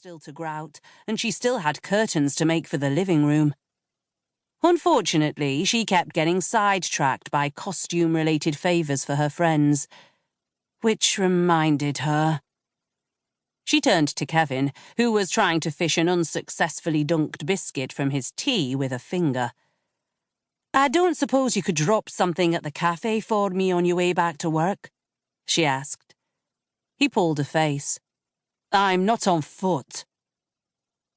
still to grout, and she still had curtains to make for the living room. Unfortunately, she kept getting sidetracked by costume-related favours for her friends, which reminded her. She turned to Kevin, who was trying to fish an unsuccessfully dunked biscuit from his tea with a finger. "I don't suppose you could drop something at the cafe for me on your way back to work?" she asked. He pulled a face. "I'm not on foot."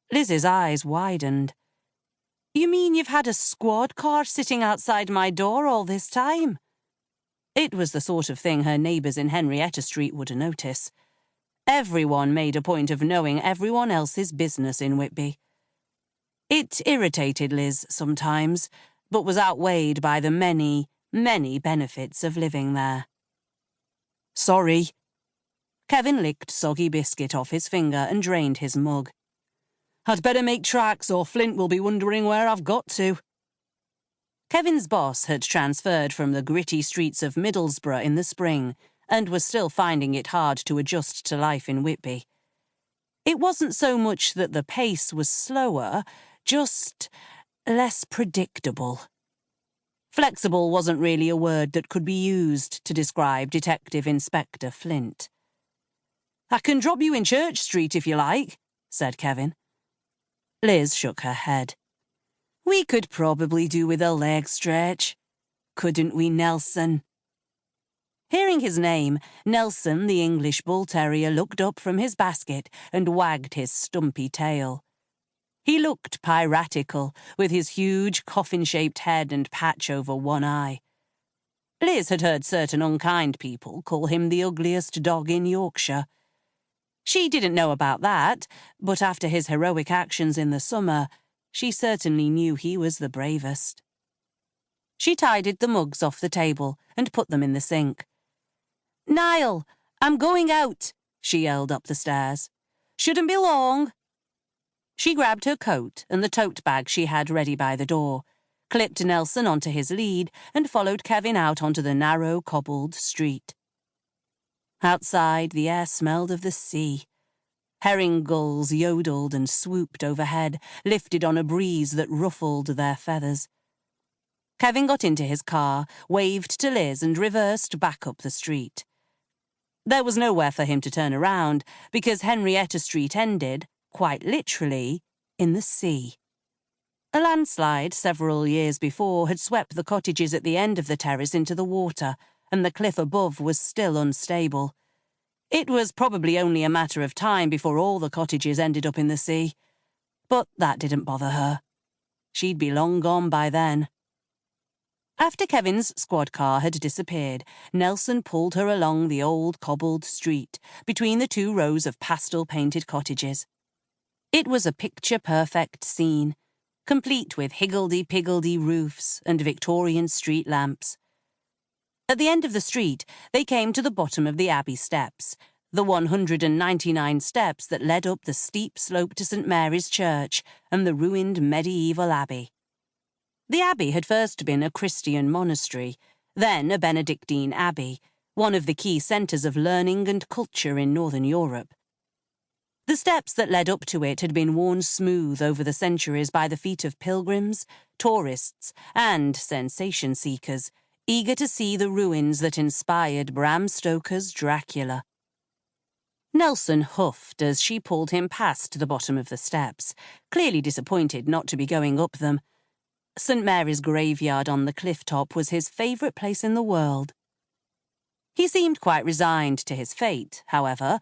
Liz's eyes widened. "You mean you've had a squad car sitting outside my door all this time?" It was the sort of thing her neighbours in Henrietta Street would notice. Everyone made a point of knowing everyone else's business in Whitby. It irritated Liz sometimes, but was outweighed by the many, many benefits of living there. "Sorry." Kevin licked soggy biscuit off his finger and drained his mug. "I'd better make tracks or Flint will be wondering where I've got to." Kevin's boss had transferred from the gritty streets of Middlesbrough in the spring and was still finding it hard to adjust to life in Whitby. It wasn't so much that the pace was slower, just less predictable. Flexible wasn't really a word that could be used to describe Detective Inspector Flint. "I can drop you in Church Street if you like," said Kevin. Liz shook her head. "We could probably do with a leg stretch. Couldn't we, Nelson?" Hearing his name, Nelson, the English bull terrier, looked up from his basket and wagged his stumpy tail. He looked piratical, with his huge coffin-shaped head and patch over one eye. Liz had heard certain unkind people call him the ugliest dog in Yorkshire. She didn't know about that, but after his heroic actions in the summer, she certainly knew he was the bravest. She tidied the mugs off the table and put them in the sink. "Niall, I'm going out," she yelled up the stairs. "Shouldn't be long." She grabbed her coat and the tote bag she had ready by the door, clipped Nelson onto his lead, and followed Kevin out onto the narrow, cobbled street. Outside, the air smelled of the sea. Herring gulls yodeled and swooped overhead, lifted on a breeze that ruffled their feathers. Kevin got into his car, waved to Liz and reversed back up the street. There was nowhere for him to turn around, because Henrietta Street ended, quite literally, in the sea. A landslide several years before had swept the cottages at the end of the terrace into the water, and the cliff above was still unstable. It was probably only a matter of time before all the cottages ended up in the sea. But that didn't bother her. She'd be long gone by then. After Kevin's squad car had disappeared, Nelson pulled her along the old cobbled street, between the two rows of pastel-painted cottages. It was a picture-perfect scene, complete with higgledy-piggledy roofs and Victorian street lamps. At the end of the street, they came to the bottom of the Abbey steps, the 199 steps that led up the steep slope to St Mary's Church and the ruined medieval abbey. The abbey had first been a Christian monastery, then a Benedictine abbey, one of the key centres of learning and culture in Northern Europe. The steps that led up to it had been worn smooth over the centuries by the feet of pilgrims, tourists, and sensation seekers, eager to see the ruins that inspired Bram Stoker's Dracula. Nelson huffed as she pulled him past the bottom of the steps, clearly disappointed not to be going up them. St Mary's graveyard on the cliff top was his favourite place in the world. He seemed quite resigned to his fate, however,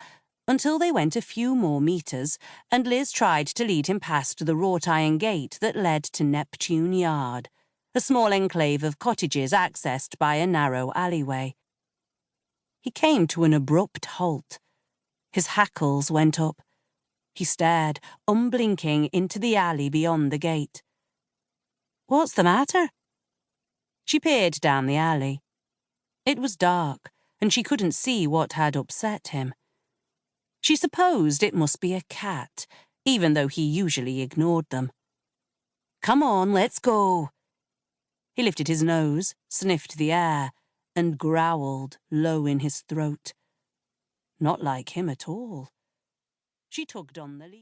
until they went a few more metres, and Liz tried to lead him past the wrought iron gate that led to Neptune Yard, a small enclave of cottages accessed by a narrow alleyway. He came to an abrupt halt. His hackles went up. He stared, unblinking, into the alley beyond the gate. "What's the matter?" She peered down the alley. It was dark, and she couldn't see what had upset him. She supposed it must be a cat, even though he usually ignored them. "Come on, let's go." He lifted his nose, sniffed the air, and growled low in his throat. Not like him at all. She tugged on the lead.